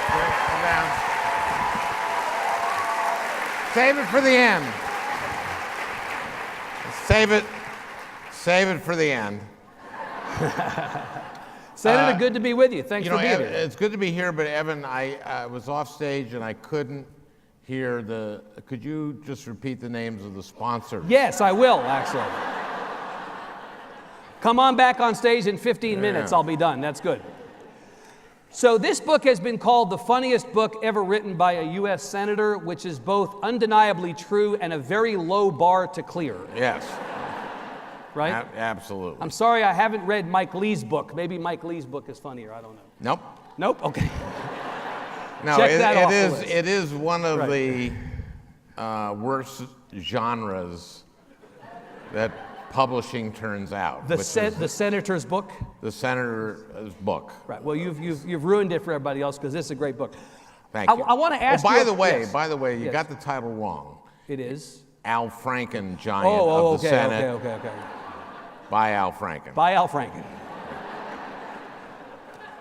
Sit down. Save it for the end. Save it for the end. Senator, good to be with you. Thanks for being Evan, here. it's good to be here, but Evan, I was off stage and I couldn't hear could you just repeat the names of the sponsors? Yes, I will, actually. Come on back on stage in 15 minutes. I'll be done. That's good. So this book has been called the funniest book ever written by a U.S. senator, which is both undeniably true and a very low bar to clear. Yes. Right? Absolutely. I'm sorry I haven't read Mike Lee's book. Maybe Mike Lee's book is funnier. I don't know. Nope. Nope? Okay. No, Check that off the list. It is one of the worst genres that publishing turns out. The senator's book? The senator's book. Right. Well, you've ruined it for everybody else because this is a great book. Thank you. I want to ask you. By the way, you got the title wrong. It is? Al Franken, Giant of the Senate. Okay. By Al Franken. By Al Franken.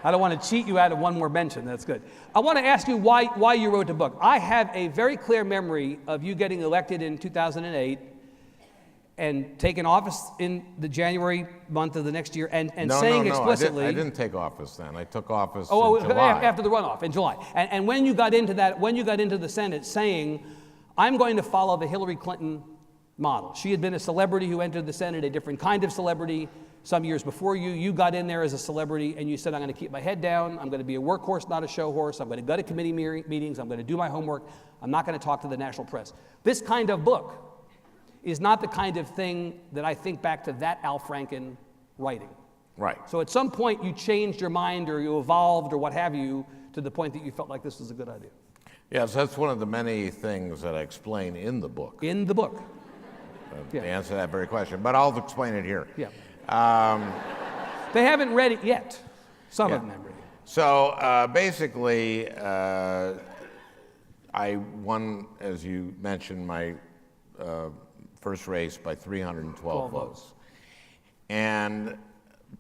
I don't want to cheat you out of one more mention. That's good. I want to ask you why you wrote the book. I have a very clear memory of you getting elected in 2008 and taking office in the January month of the next year and saying explicitly... I didn't take office then. I took office in July. After the runoff, in July. And when you got into the Senate saying, I'm going to follow the Hillary Clinton model. She had been a celebrity who entered the Senate, a different kind of celebrity some years before you. You got in there as a celebrity and you said, I'm going to keep my head down. I'm going to be a workhorse, not a show horse. I'm going to go to committee meetings. I'm going to do my homework. I'm not going to talk to the national press. This kind of book is not the kind of thing that I think back to that Al Franken writing. Right. So at some point you changed your mind or you evolved or what have you to the point that you felt like this was a good idea. Yes, that's one of the many things that I explain in the book. In the book. To answer that very question, but I'll explain it here. Yeah. They haven't read it yet. Some of them haven't read it. So basically, I won, as you mentioned, my first race by 312 votes. And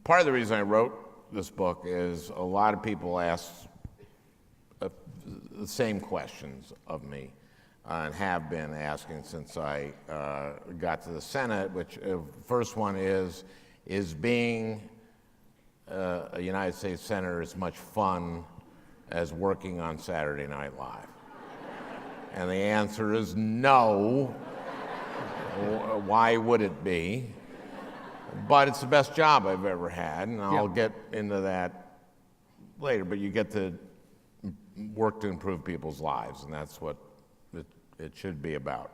part of the reason I wrote this book is a lot of people ask the same questions of me and have been asking since I got to the Senate, which first one is being a United States Senator as much fun as working on Saturday Night Live? And the answer is no. Why would it be? But it's the best job I've ever had, and I'll get into that later, but you get to work to improve people's lives, and that's what it should be about.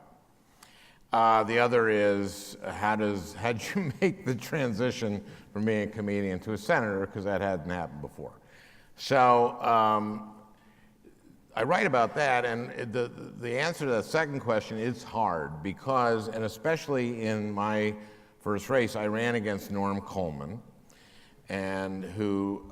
The other is, how'd you make the transition from being a comedian to a senator, because that hadn't happened before. So I write about that, and the answer to that second question is hard because, and especially in my first race, I ran against Norm Coleman, and who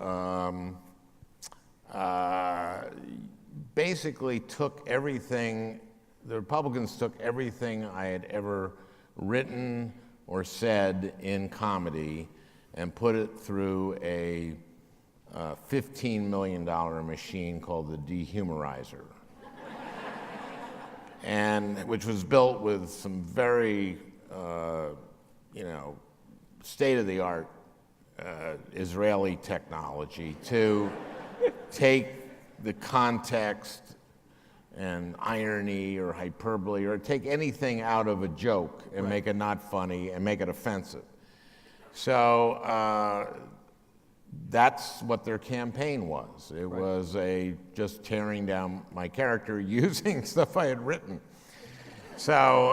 basically took everything, the Republicans took everything I had ever written or said in comedy and put it through a $15 million machine called the dehumorizer, and which was built with some very, state-of-the-art Israeli technology to take the context and irony or hyperbole or take anything out of a joke and make it not funny and make it offensive. So that's what their campaign was. It was just tearing down my character using stuff I had written. So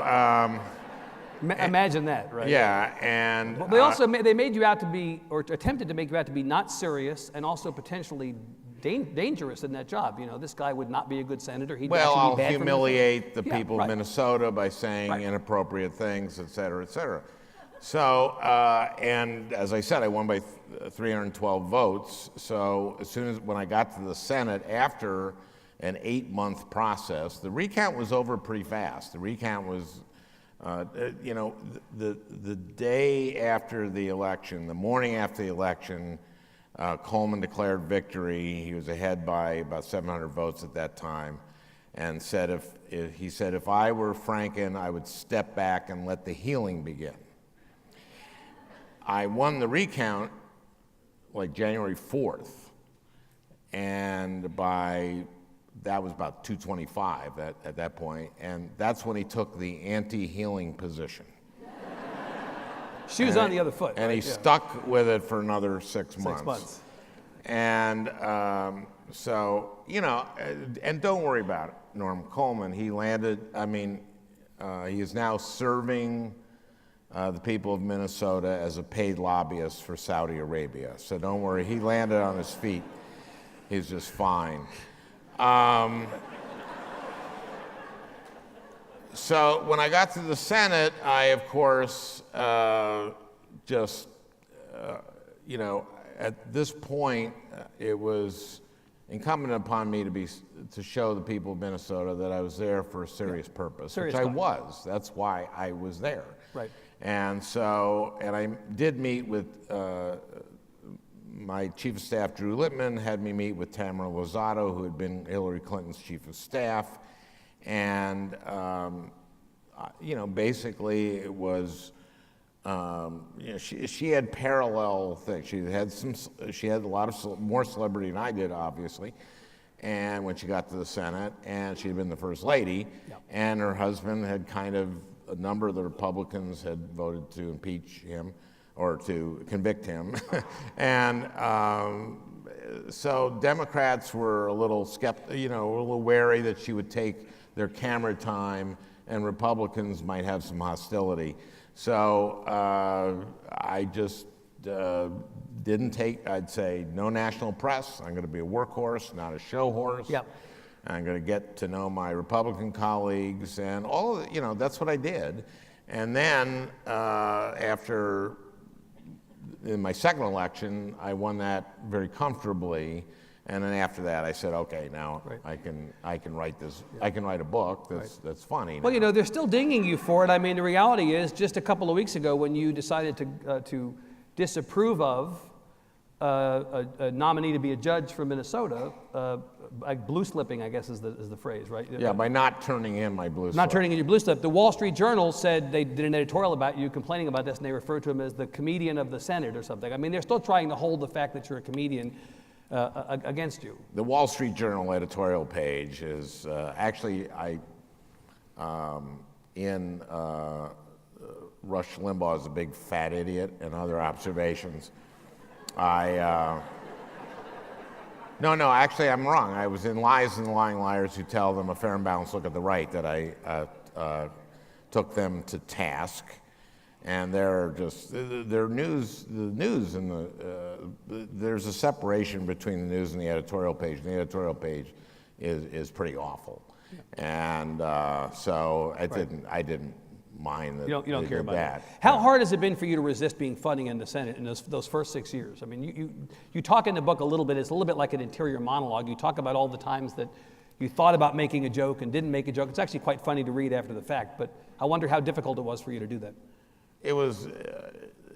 imagine that, right? Yeah, and well, they also they made you out to be, or attempted to make you out to be not serious and also potentially dangerous in that job. You know, this guy would not be a good senator. He'd I'll be bad humiliate the people of Minnesota by saying inappropriate things, et cetera, et cetera. So, and as I said, I won by 312 votes. So as soon as when I got to the Senate, after an 8-month process, the recount was over pretty fast. The recount was, the day after the election, the morning after the election, Coleman declared victory. He was ahead by about 700 votes at that time, and said if I were Franken, I would step back and let the healing begin. I won the recount like January 4th, and that was about 225 at that point, and that's when he took the anti-healing position. Shoes on the other foot. And right? he stuck with it for another 6 months. 6 months. And so, and don't worry about it, Norm Coleman. He landed, he is now serving the people of Minnesota as a paid lobbyist for Saudi Arabia. So don't worry, he landed on his feet. He's just fine. So when I got to the Senate, I, of course, at this point, it was incumbent upon me to show the people of Minnesota that I was there for a serious purpose, which I was. That's why I was there. Right. And so, and I did meet with my chief of staff, Drew Lippman, had me meet with Tamara Lozado, who had been Hillary Clinton's chief of staff. And, basically it was, she had parallel things. She had a lot of more celebrity than I did, obviously. And when she got to the Senate, and she had been the first lady, and her husband had a number of the Republicans had voted to impeach him or to convict him. And so Democrats were a little skeptical, a little wary that she would take their camera time, and Republicans might have some hostility. So I just didn't take, I'd say, no national press. I'm going to be a workhorse, not a show horse. Yep. I'm going to get to know my Republican colleagues, and all of it, that's what I did. And then in my second election, I won that very comfortably. And then after that, I said, okay, now I can write this. Yeah. I can write a book that's funny. Well, now. they're still dinging you for it. The reality is, just a couple of weeks ago, when you decided to disapprove of a nominee to be a judge from Minnesota, like blue slipping, I guess is the phrase, right? Yeah, by not turning in my blue slip. Not turning in your blue slip. The Wall Street Journal said they did an editorial about you complaining about this, and they referred to him as the comedian of the Senate or something. They're still trying to hold the fact that you're a comedian against you. The Wall Street Journal editorial page is actually Rush Limbaugh is a big fat idiot and other observations. No, actually I'm wrong. I was in Lies and the Lying Liars Who Tell Them a Fair and Balanced Look at the Right that I took them to task. And they're just, their news, and there's a separation between the news and the editorial page. And the editorial page is pretty awful. Yeah. And so I didn't mind that you don't care about that. How hard has it been for you to resist being funny in the Senate in those first 6 years? You talk in the book a little bit. It's a little bit like an interior monologue. You talk about all the times that you thought about making a joke and didn't make a joke. It's actually quite funny to read after the fact, but I wonder how difficult it was for you to do that. It was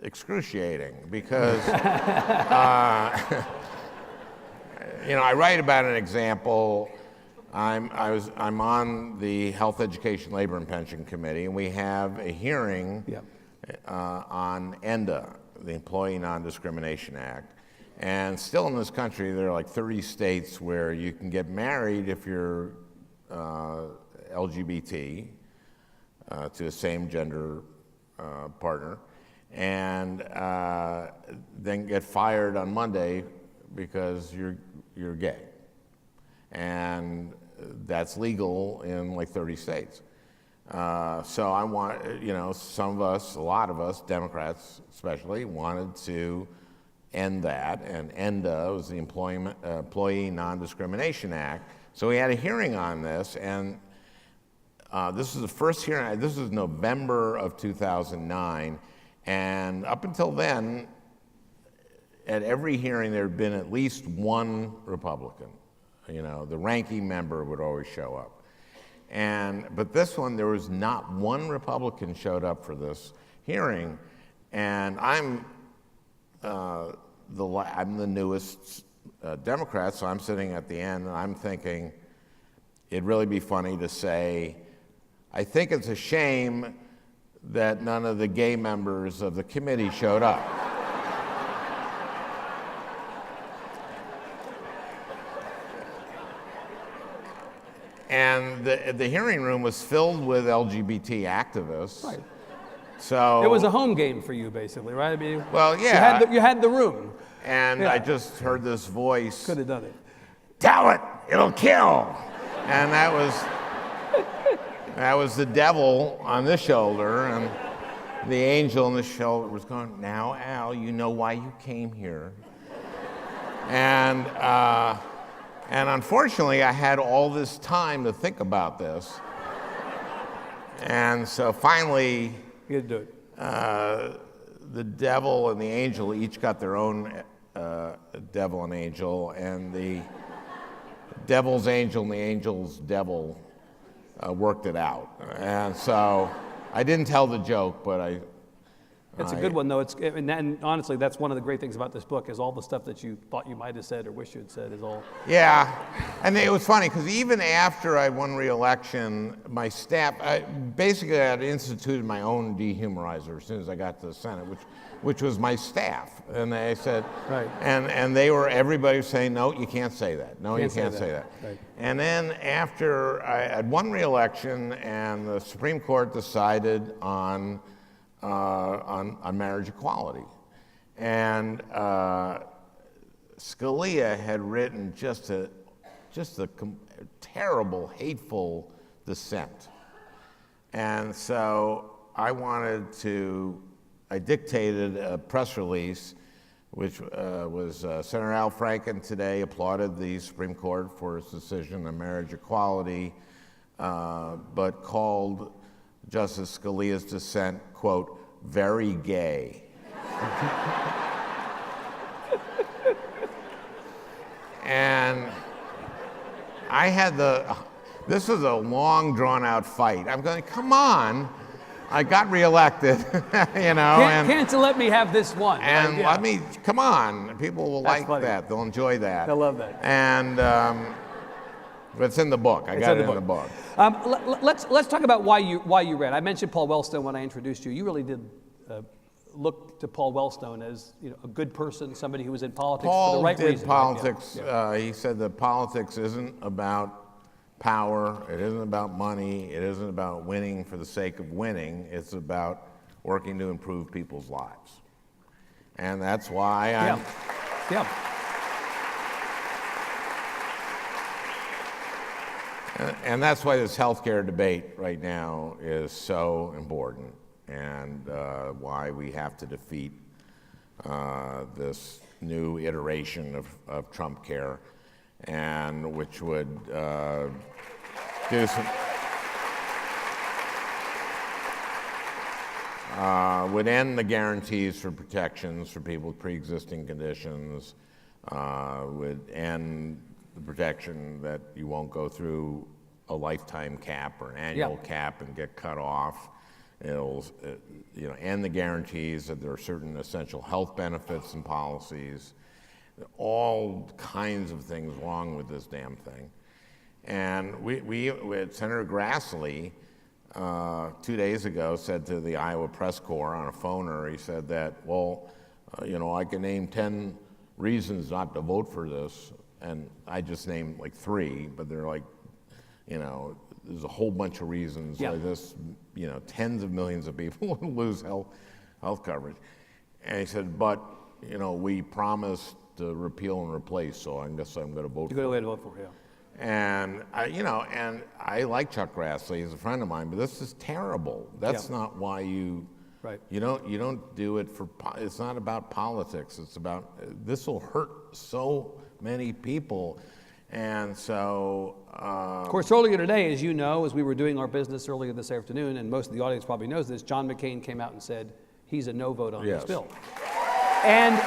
excruciating because, I write about an example. I'm on the Health, Education, Labor, and Pension Committee, and we have a hearing on ENDA, the Employee Non-Discrimination Act. And still in this country, there are like 30 states where you can get married if you're LGBT to a same gender partner, and then get fired on Monday because you're gay, and that's legal in like 30 states. So I want, some of us, a lot of us, Democrats especially, wanted to end that, and ENDA was the Employee Non-Discrimination Act. So we had a hearing on this, and this was the first hearing. This was November of 2009, and up until then, at every hearing there had been at least one Republican. The ranking member would always show up, but this one there was not one Republican showed up for this hearing, and I'm I'm the newest Democrat, so I'm sitting at the end, and I'm thinking it'd really be funny to say, I think it's a shame that none of the gay members of the committee showed up. And the hearing room was filled with LGBT activists. Right. So It was a home game for you, basically, right? I mean, well, yeah. You had the room. And Yeah. I just heard this voice. Could have done it. Tell it, it'll kill. And that was the devil on this shoulder, and the angel on the shoulder was going, now, Al, you know why you came here. And unfortunately, I had all this time to think about this. And so finally, You had to do it. the devil and the angel each got their own devil and angel, and the devil's angel and the angel's devil worked it out. And so I didn't tell the joke, but It's a good one, though. And honestly, that's one of the great things about this book is all the stuff that you thought you might have said or wish you had said is all. Yeah, and it was funny because even after I won re-election, my staff, I had instituted my own dehumorizer as soon as I got to the Senate, which was my staff, and they said, Right. and everybody was saying, no, you can't say that. No, you can't say that. Right. And then after I had won re-election, and the Supreme Court decided on marriage equality. And Scalia had written just a terrible, hateful dissent. And so I dictated a press release, which was Senator Al Franken today applauded the Supreme Court for its decision on marriage equality, but called Justice Scalia's dissent, quote, very gay. And I had this was a long, drawn-out fight. I'm going, come on. I got reelected, you know. Can't you let me have this one? And right? Yeah. let me, come on. People will That's like funny. that. They'll enjoy that. They'll love that. And but it's in the book. I got it in the book. Let's talk about why you ran. I mentioned Paul Wellstone when I introduced you. You really did look to Paul Wellstone as a good person, somebody who was in politics for the right reason. Paul did politics. Yeah. He said that politics isn't about power. It isn't about money. It isn't about winning for the sake of winning. It's about working to improve people's lives. And that's why Yeah. And that's why this healthcare debate right now is so important, and why we have to defeat this new iteration of Trump care, and which would do some would end the guarantees for protections for people with pre-existing conditions, would end the protection that you won't go through a lifetime cap or an annual cap and get cut off. It'll end the guarantees that there are certain essential health benefits and policies. All kinds of things wrong with this damn thing. And we Senator Grassley 2 days ago said to the Iowa Press Corps on a phoner, he said that, well, I can name 10 reasons not to vote for this. And I just named like 3, but they're like, there's a whole bunch of reasons why this, tens of millions of people will lose health coverage. And he said, but, we promised to repeal and replace, so I guess I'm going to vote for it. You're going to vote for it, yeah. And I like Chuck Grassley, he's a friend of mine, but this is terrible. That's not why you don't do it for, it's not about politics. It's about, this will hurt so many people. And so, of course, earlier today, as you know, as we were doing our business earlier this afternoon, and most of the audience probably knows this, John McCain came out and said he's a no vote on this bill. And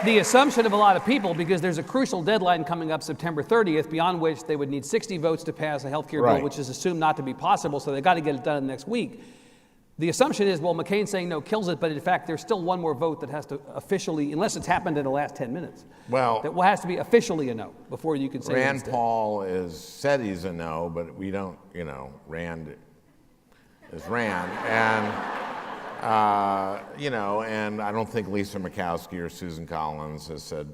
the assumption of a lot of people, because there's a crucial deadline coming up September 30th, beyond which they would need 60 votes to pass a health care bill, which is assumed not to be possible, so they've got to get it done next week. The assumption is, well, McCain saying no kills it, but in fact, there's still one more vote that has to officially, unless it's happened in the last 10 minutes, Well, that has to be officially a no before you can say Rand it's dead. Paul said he's a no, but we don't, Rand is Rand. And, and I don't think Lisa Murkowski or Susan Collins has said.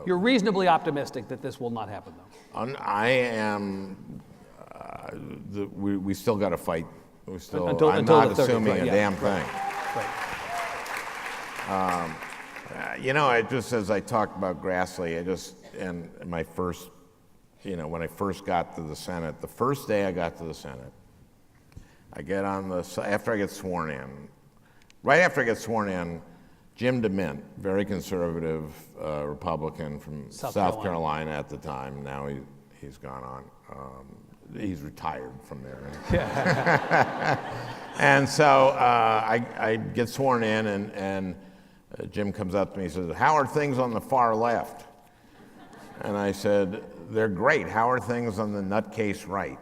You're reasonably optimistic that this will not happen, though. I am, we still got to fight. I'm Until not the 30th, assuming right, a yeah, damn right, thing. right. I just, as I talked about Grassley, and my first, when I first got to the Senate, the first day I got to the Senate, I get after I get sworn in, right after I get sworn in, Jim DeMint, very conservative Republican from South Carolina at the time, now he's gone on. He's retired from there. And so I get sworn in, and Jim comes up to me and says, "How are things on the far left?" And I said, "They're great. How are things on the nutcase right?"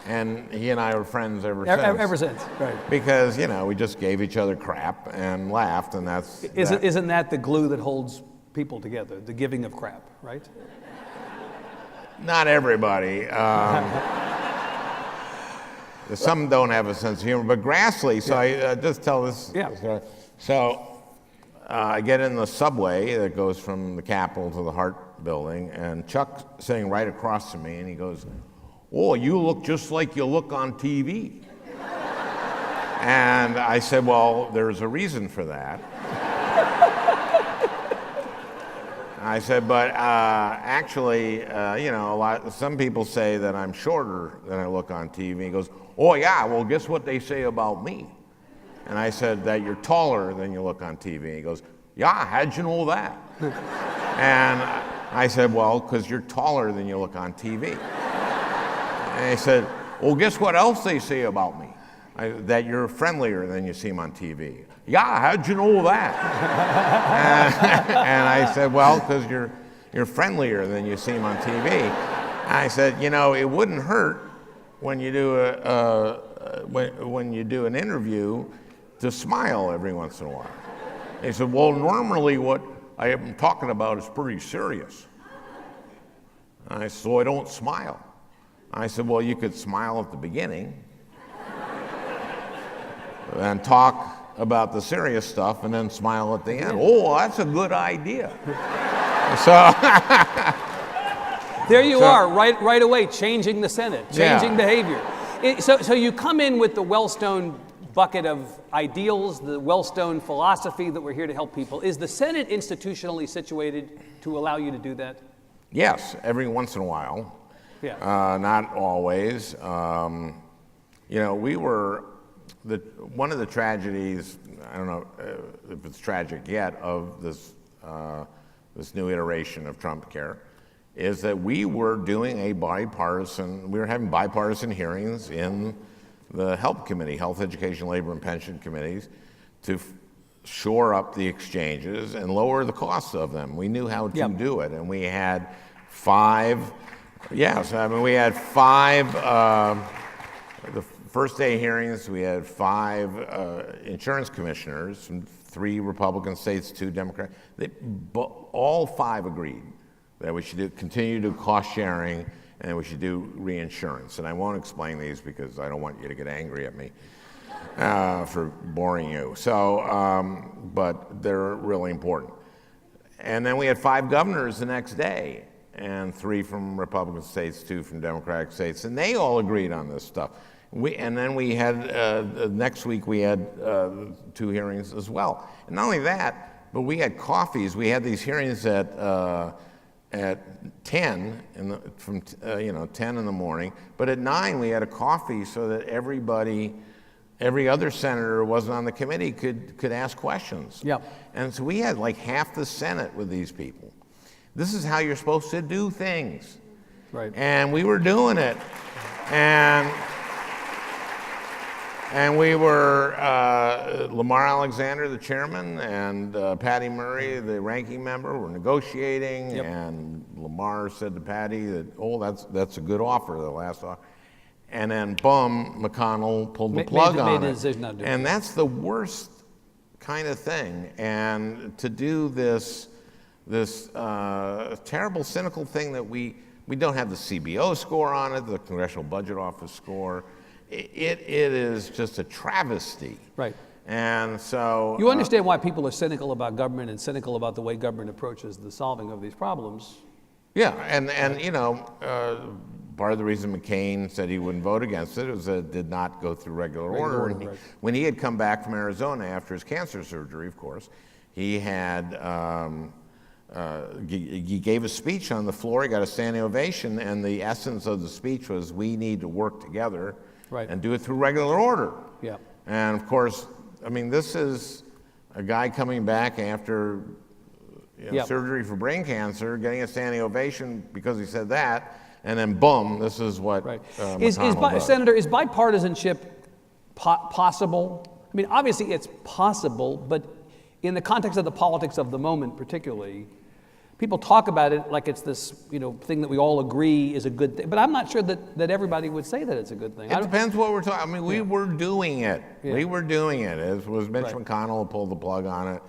And he and I were friends ever since. Ever since, right. Because, we just gave each other crap and laughed, and that's... Isn't that the glue that holds people together, the giving of crap, right? Not everybody. Some don't have a sense of humor, but Grassley, so I just tell this. Yeah. So I get in the subway that goes from the Capitol to the Hart Building, and Chuck's sitting right across from me, and he goes, "Oh, you look just like you look on TV." And I said, "Well, there's a reason for that." I said, but actually, some people say that I'm shorter than I look on TV. He goes, "Oh, yeah, well, guess what they say about me?" And I said, "That you're taller than you look on TV." He goes, "Yeah, how'd you know that?" And I said, "Well, because you're taller than you look on TV." And he said, "Well, guess what else they say about me? That you're friendlier than you seem on TV." "Yeah, how'd you know that?" and I said, "Well, because you're friendlier than you seem on TV." And I said, "It wouldn't hurt when you do when you do an interview to smile every once in a while." He said, "Well, normally what I am talking about is pretty serious." And I said, "So I don't smile." I said, "Well, you could smile at the beginning and talk about the serious stuff and then smile at the end." "Oh, that's a good idea." So there you are, right away, changing the Senate, changing behavior. So you come in with the Wellstone bucket of ideals, the Wellstone philosophy that we're here to help people. Is the Senate institutionally situated to allow you to do that? Yes, every once in a while. Yeah. Not always. We were one of the tragedies. I don't know if it's tragic yet of this new iteration of Trump Care, is that we were doing we were having bipartisan hearings in the HELP committee, Health, Education, Labor, and Pension committees, to shore up the exchanges and lower the costs of them. We knew how to do it, and we had five. Yes, we had five. The first day hearings, we had five insurance commissioners from 3 Republican states, 2 Democrat. All 5 agreed that we should continue to do cost sharing and we should do reinsurance. And I won't explain these because I don't want you to get angry at me for boring you. So, but they're really important. And then we had 5 governors the next day, and 3 from Republican states, 2 from Democratic states, and they all agreed on this stuff. And then we had, next week we had 2 hearings as well. And not only that, but we had coffees. We had these hearings at 10, from 10 in the morning. But at 9 we had a coffee so that every other senator who wasn't on the committee could ask questions. Yep. And so we had like half the Senate with these people. This is how you're supposed to do things. Right. And we were doing it. And we were, Lamar Alexander, the chairman, and Patty Murray, the ranking member, were negotiating. Yep. And Lamar said to Patty that, "Oh, that's a good offer, the last offer." and then boom, McConnell pulled the plug on made the it. decision not to do it. And that's the worst kind of thing. And to do this terrible, cynical thing that we don't have the CBO score on it, the Congressional Budget Office score. It is just a travesty. Right. And so you understand why people are cynical about government and cynical about the way government approaches the solving of these problems. Yeah, and you know, part of the reason McCain said he wouldn't vote against it was that it did not go through regular order. And right. When he had come back from Arizona after his cancer surgery, of course, he had he gave a speech on the floor. He got a standing ovation, and the essence of the speech was, "We need to work together and do it through regular order." Yeah. And of course, I mean, this is a guy coming back after surgery for brain cancer, getting a standing ovation because he said that, and then boom, this is what McConnell does. Senator, is bipartisanship possible? I mean, obviously it's possible, but in the context of the politics of the moment particularly, people talk about it like it's this, thing that we all agree is a good thing. But I'm not sure that everybody would say that it's a good thing. It depends what we're talking. I mean, we were doing it. Yeah. We were doing it. It was Mitch McConnell who pulled the plug on it.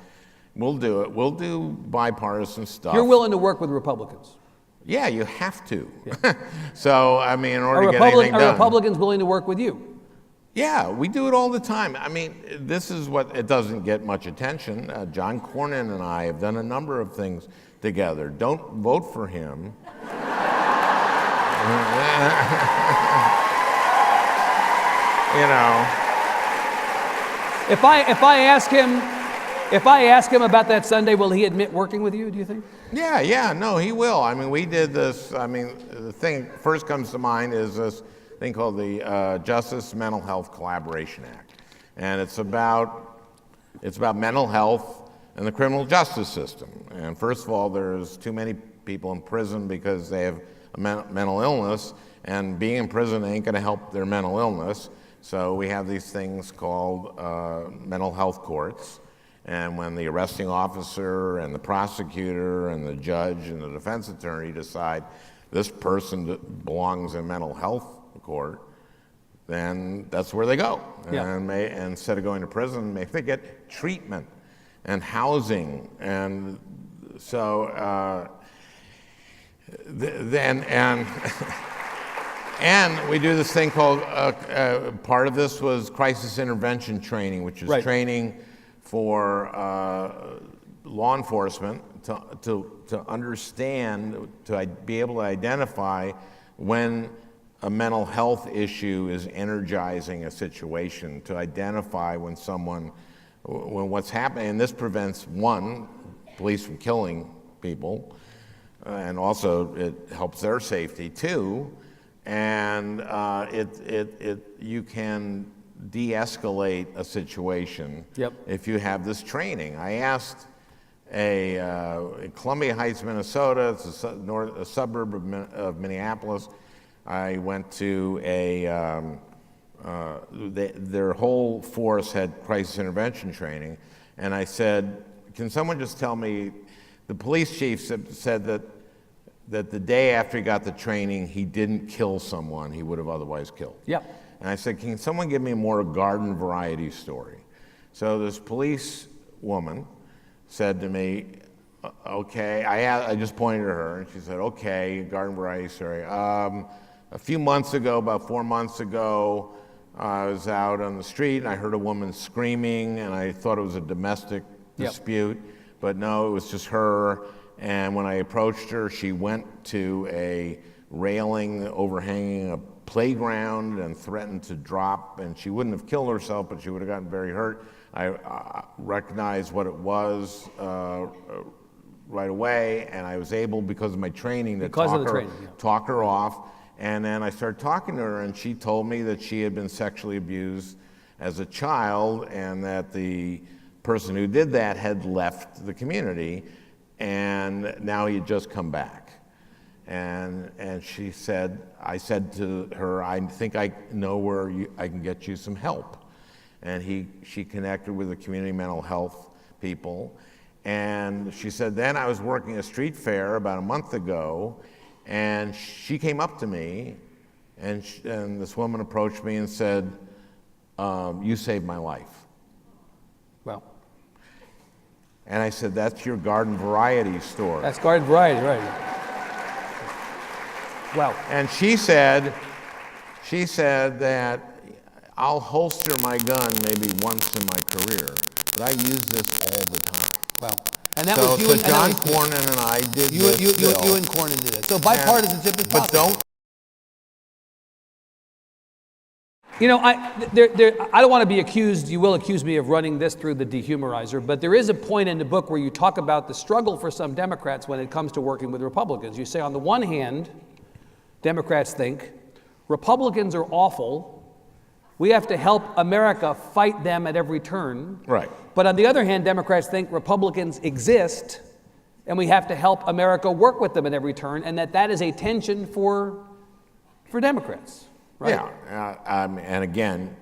We'll do it. We'll do bipartisan stuff. You're willing to work with Republicans? Yeah, you have to. Yeah. So, I mean, in order to get anything Are done. Republicans willing to work with you? Yeah, we do it all the time. I mean, this is what, it doesn't get much attention. John Cornyn and I have done a number of things together. Don't vote for him. If I ask him about that Sunday, will he admit working with you, do you think? Yeah, no, he will. I mean, we did this. I mean, the thing first comes to mind is this thing called the Justice Mental Health Collaboration Act. And it's about mental health and the criminal justice system. And first of all, there's too many people in prison because they have a mental illness, and being in prison ain't going to help their mental illness. So we have these things called mental health courts. And when the arresting officer and the prosecutor and the judge and the defense attorney decide this person belongs in mental health court, then that's where they go. Yeah. And instead of going to prison, maybe they get treatment and housing. And so and we do this thing called, part of this was crisis intervention training, which is training for law enforcement to understand, to be able to identify when a mental health issue is energizing a situation, to identify when what's happening, and this prevents, one, police from killing people, and also it helps their safety, too, and you can de-escalate a situation if you have this training. I asked in Columbia Heights, Minnesota, it's a suburb of Minneapolis. I went to their whole force had crisis intervention training, and I said, can someone just tell me, the police chief said that the day after he got the training, he didn't kill someone he would have otherwise killed. Yep. And I said, can someone give me a more garden variety story? So this police woman said to me, okay, I just pointed at her, and she said, okay, garden variety story. A few months ago, about 4 months ago, I was out on the street, and I heard a woman screaming, and I thought it was a domestic dispute, but no, it was just her. And when I approached her, she went to a railing overhanging a playground and threatened to drop, and she wouldn't have killed herself, but she would have gotten very hurt. I recognized what it was right away, and I was able, because of my training, to talk her off. And then I started talking to her, and she told me that she had been sexually abused as a child, and that the person who did that had left the community, and now he had just come back. And she said, I said to her, I think I know where I can get you some help. And she connected with the community mental health people. And she said, then I was working a street fair about a month ago, and she came up to me and this woman approached me and said, "You saved my life." Well, And I said, "That's your garden variety store." that's garden variety, right? Wow. And she said that I'll holster my gun maybe once in my career, but I use this all the time. Wow. And that So, was you so and John and that was- Cornyn and I did you, this you, you, bill. you and Cornyn did it. So bipartisanship is But possible. don't. You know, I don't want to be accused, you will accuse me of running this through the dehumorizer, but there is a point in the book where you talk about the struggle for some Democrats when it comes to working with Republicans. You say, on the one hand, Democrats think Republicans are awful. We have to help America fight them at every turn. Right. But on the other hand, Democrats think Republicans exist and we have to help America work with them at every turn, and that is a tension for Democrats. Right? Yeah, and again,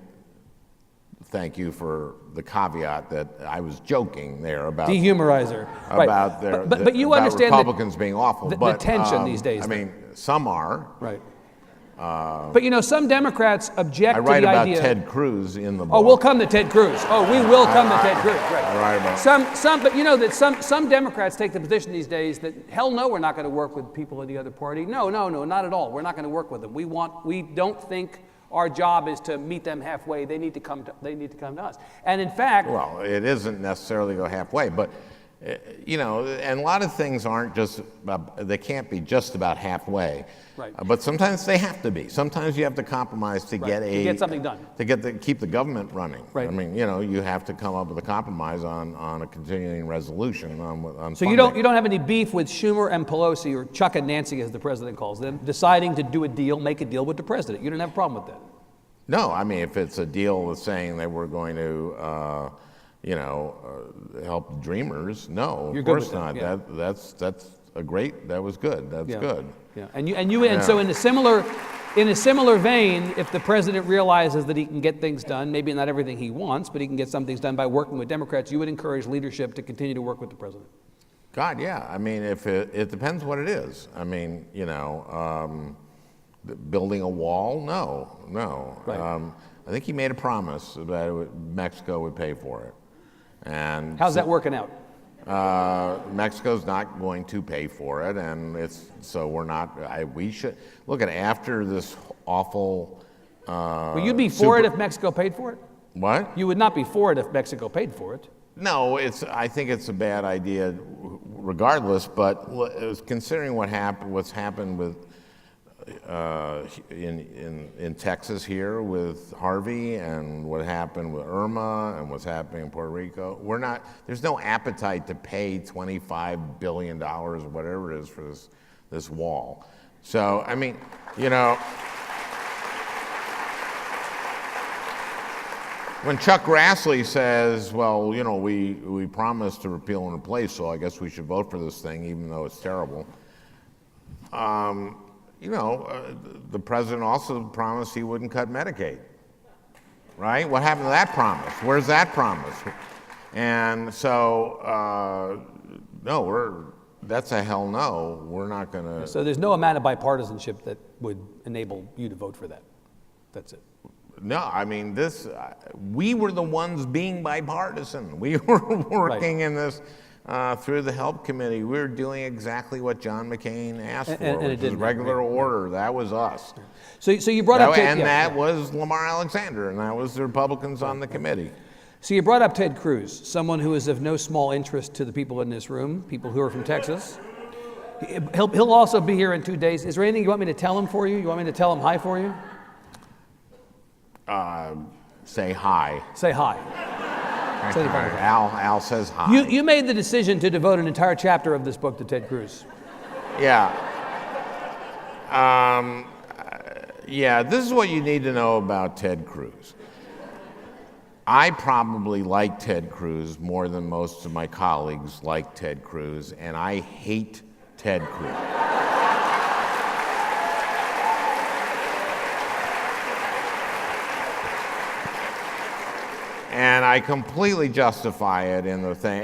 thank you for the caveat that I was joking there about Dehumorizer. about right. But you about understand Republicans being awful. the tension these days. I mean, some are. Right. But you know, some Democrats object I to write the about idea. Ted Cruz in the book. Oh, we'll come to Ted Cruz. Oh, we will come to Ted Cruz. Right. I write about. But you know that some Democrats take the position these days that hell no, we're not going to work with people in the other party. No, not at all. We're not going to work with them. We don't think our job is to meet them halfway. They need to come to us. And in fact, Well, it isn't necessarily go halfway, but you know, and a lot of things aren't just they can't be just about halfway. Right. But sometimes they have to be. Sometimes you have to compromise to get something done. To keep the government running. Right. I mean, you know, you have to come up with a compromise on a continuing resolution on so you don't have any beef with Schumer and Pelosi, or Chuck and Nancy as the president calls them, deciding to do a deal, make a deal with the president. You don't have a problem with that. No, I mean, if it's a deal with saying that we're going to, help Dreamers, no, You're of good course with that, not. yeah. That's a great. That was good. That's good. Yeah. And so in a similar vein, if the president realizes that he can get things done, maybe not everything he wants, but he can get some things done by working with Democrats, you would encourage leadership to continue to work with the president. God, yeah. I mean, if it depends what it is. I mean, you know, building a wall, no. Right. I think he made a promise that Mexico would pay for it. And How's that working out? Mexico's not going to pay for it, and we're not. We should look at after this awful. Well, you'd be for it if Mexico paid for it? What? You would not be for it if Mexico paid for it. No, I think it's a bad idea, regardless. But considering what's happened with in Texas here with Harvey, and what happened with Irma, and what's happening in Puerto Rico, there's no appetite to pay $25 billion or whatever it is for this wall. So, I mean, you know, when Chuck Grassley says, well, you know, we promised to repeal and replace, so I guess we should vote for this thing, even though it's terrible. You know, the president also promised he wouldn't cut Medicaid, right? What happened to that promise? Where's that promise? And so, no, that's a hell no. We're not going to. So there's no amount of bipartisanship that would enable you to vote for that. That's it. No, I mean, we were the ones being bipartisan. We were working in this. Through the Help Committee, we were doing exactly what John McCain asked for, which was regular order. That was us. So you brought up Ted, that was Lamar Alexander, and that was the Republicans on the committee. So you brought up Ted Cruz, someone who is of no small interest to the people in this room, people who are from Texas. He'll also be here in 2 days. Is there anything you want me to tell him for you? You want me to tell him hi for you? Say hi. Say hi. Al says hi. You made the decision to devote an entire chapter of this book to Ted Cruz. Yeah. Yeah, this is what you need to know about Ted Cruz. I probably like Ted Cruz more than most of my colleagues like Ted Cruz, and I hate Ted Cruz. And I completely justify it in the thing.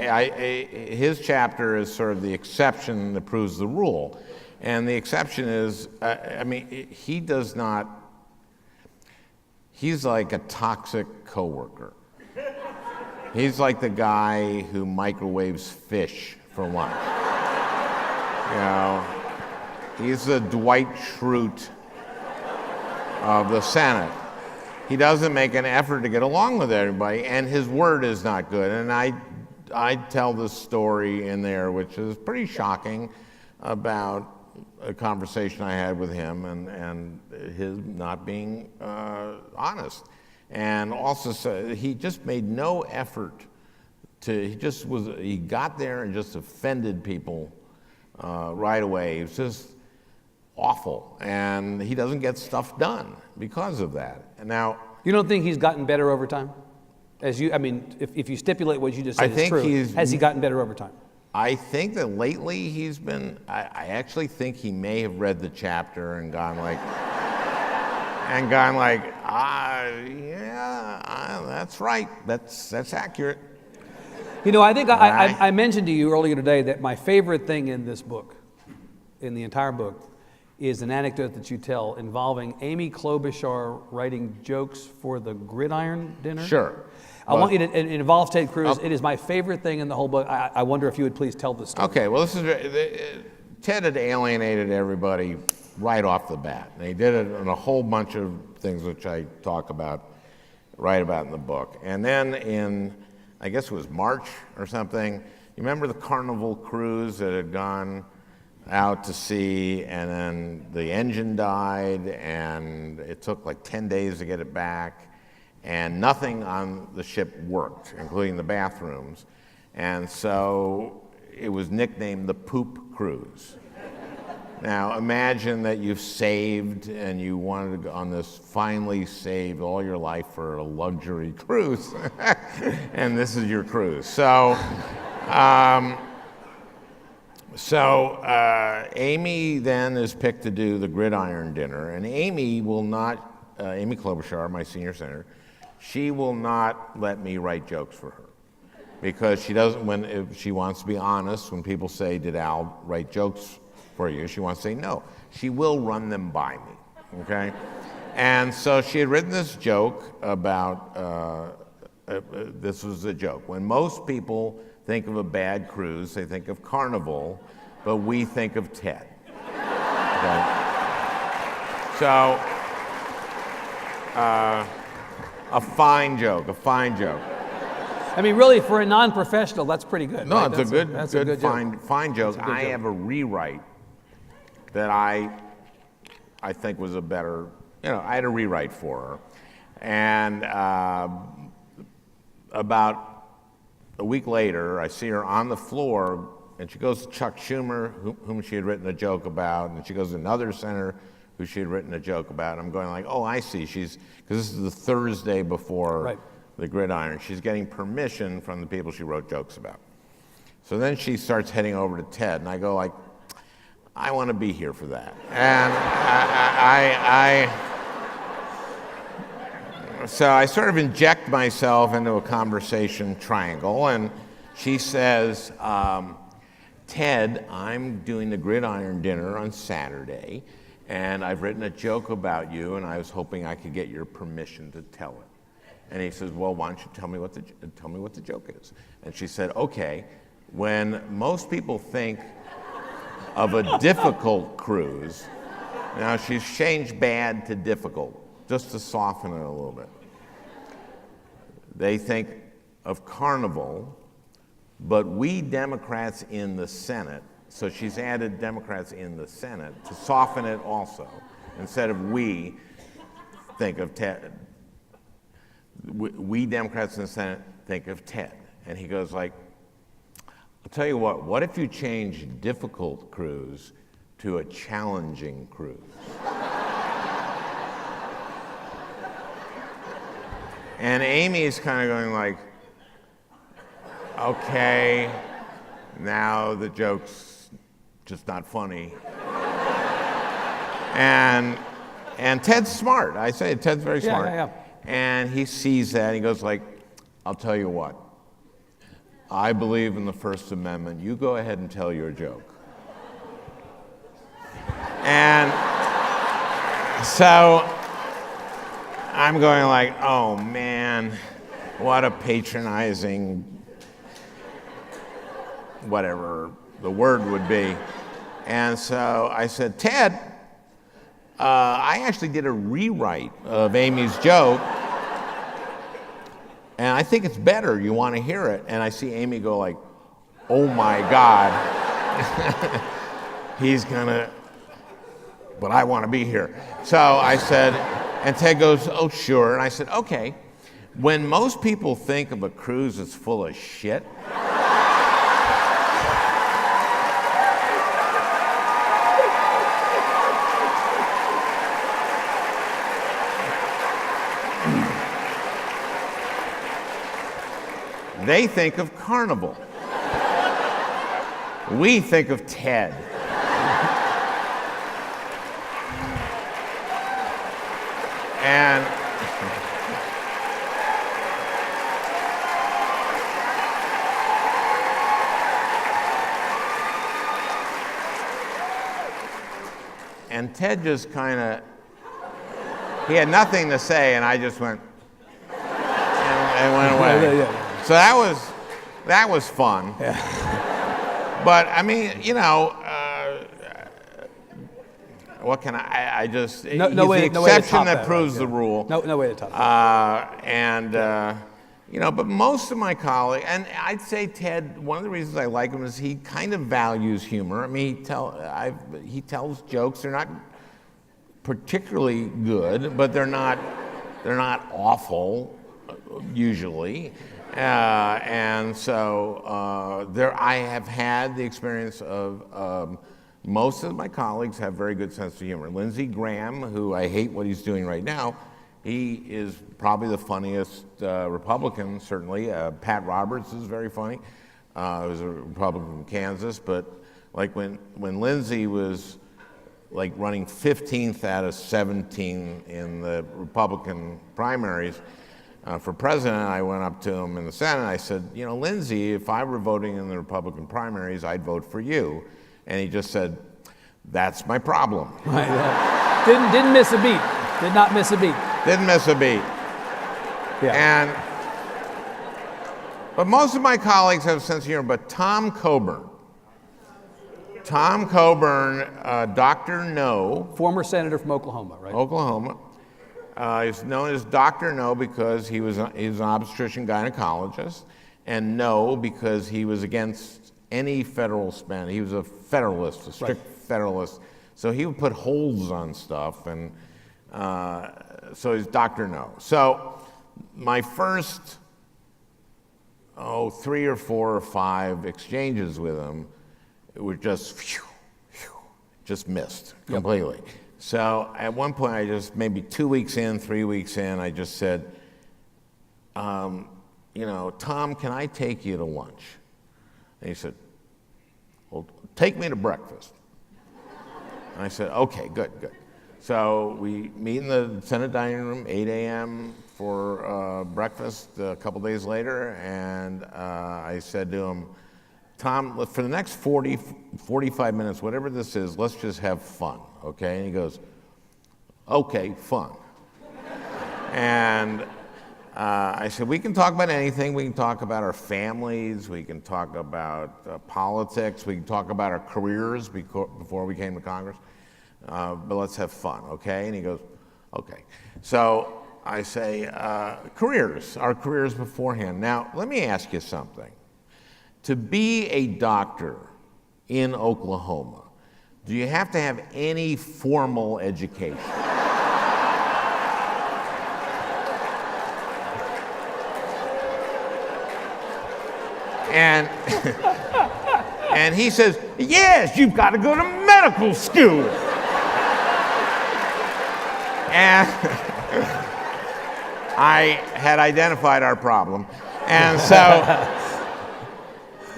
His chapter is sort of the exception that proves the rule. And the exception is, I mean, he does not he's like a toxic coworker. He's like the guy who microwaves fish for lunch. You know, he's the Dwight Schrute of the Senate. He doesn't make an effort to get along with everybody, and his word is not good. And I tell this story in there, which is pretty shocking, about a conversation I had with him and his not being honest. And also, so he just made no effort he got there and just offended people right away. It was just awful. And he doesn't get stuff done because of that. And now, You don't think he's gotten better over time? If you stipulate what you just said is true, has he gotten better over time? I think that lately he's been, I actually think he may have read the chapter and gone like, that's right, that's accurate. You know, I think I mentioned to you earlier today that my favorite thing in this book, in the entire book, is an anecdote that you tell involving Amy Klobuchar writing jokes for the Gridiron Dinner. Sure. I want you to, it involves Ted Cruz. It is my favorite thing in the whole book. I wonder if you would please tell the story. Okay, well, Ted had alienated everybody right off the bat. And he did it in a whole bunch of things which I write about in the book. And then in, I guess it was March or something, you remember the Carnival cruise that had gone out to sea, and then the engine died, and it took like 10 days to get it back, and nothing on the ship worked, including the bathrooms. And so it was nicknamed the Poop Cruise. Now imagine that you've saved and you wanted to go on this, finally saved all your life for a luxury cruise, and this is your cruise. So Amy then is picked to do the Gridiron Dinner, and Amy will not, Amy Klobuchar, my senior senator, she will not let me write jokes for her, because she doesn't, if she wants to be honest, when people say, did Al write jokes for you, she wants to say no. She will run them by me, okay? And so she had written this joke about, this was a joke. When most people think of a bad cruise, they think of Carnival, but we think of Ted. Okay? So, a fine joke. I mean, really, for a non-professional, that's pretty good. No, right? it's That's a good fine joke. I joke. have a rewrite that I think was a better, I had a rewrite for her. And about a week later, I see her on the floor, and she goes to Chuck Schumer, whom she had written a joke about, and she goes to another senator who she had written a joke about. I'm going like, oh, I see. Because this is the Thursday before the Gridiron. She's getting permission from the people she wrote jokes about. So then she starts heading over to Ted, and I go like, I want to be here for that. And so I sort of inject myself into a conversation triangle, and she says, Ted, I'm doing the Gridiron Dinner on Saturday, and I've written a joke about you, and I was hoping I could get your permission to tell it. And he says, well, why don't you tell me what the joke is? And she said, okay, when most people think of a difficult cruise, now she's changed bad to difficult, just to soften it a little bit. They think of Carnival, but we Democrats in the Senate, so she's added Democrats in the Senate to soften it also. Instead of we think of Ted, we Democrats in the Senate think of Ted. And he goes like, I'll tell you what if you change difficult cruise to a challenging cruise? And Amy's kind of going like, okay, now the joke's just not funny. And Ted's smart. I say Ted's very smart. Yeah. And he sees that, and he goes like, I'll tell you what, I believe in the First Amendment. You go ahead and tell your joke. And so I'm going like, oh man, what a patronizing, whatever the word would be. And so I said, Ted, I actually did a rewrite of Amy's joke, and I think it's better. You want to hear it? And I see Amy go like, oh my God, he's gonna, but I want to be here. So I said, and Ted goes, oh sure. And I said, okay, when most people think of a Cruz that's full of shit, they think of Carnival. We think of Ted. And Ted just kind of, he had nothing to say, and I just went, and went away. So that was fun. Yeah. But I mean, you know, what can I just, he's the exception that proves the rule. No way to top that. You know, but most of my colleagues, and I'd say Ted, one of the reasons I like him is he kind of values humor. I mean, he tells jokes. They're not particularly good, but they're not awful usually. And so I have had the experience of most of my colleagues have very good sense of humor. Lindsey Graham, who I hate what he's doing right now, he is probably the funniest Republican, certainly. Pat Roberts is very funny. He was a Republican from Kansas, but like when Lindsey was like running 15th out of 17 in the Republican primaries for president, I went up to him in the Senate and I said, you know, Lindsey, if I were voting in the Republican primaries, I'd vote for you. And he just said, that's my problem. Right. Didn't miss a beat. Did not miss a beat. Didn't miss a beat. Yeah. But most of my colleagues have a sense of humor, but Tom Coburn, Dr. No. Former senator from Oklahoma, right? Oklahoma. He's known as Dr. No because he was an obstetrician gynecologist, and No because he was against any federal spending. He was a federalist, a strict federalist. So he would put holds on stuff, and so he's Dr. No. So my first, 3 or 4 or 5 exchanges with him were just missed completely. So at one point, I just, maybe 2 weeks in, 3 weeks in, I just said, you know, Tom, can I take you to lunch? And he said, well, take me to breakfast. And I said, okay, good. So we meet in the Senate dining room, 8 a.m. for breakfast a couple days later, and I said to him, Tom, for the next 45 minutes, whatever this is, let's just have fun, okay? And he goes, okay, fun. And I said, we can talk about anything. We can talk about our families. We can talk about politics. We can talk about our careers before we came to Congress. But let's have fun, okay? And he goes, okay. So I say, our careers beforehand. Now, let me ask you something. To be a doctor in Oklahoma, do you have to have any formal education? And he says, yes, you've got to go to medical school. And I had identified our problem. And so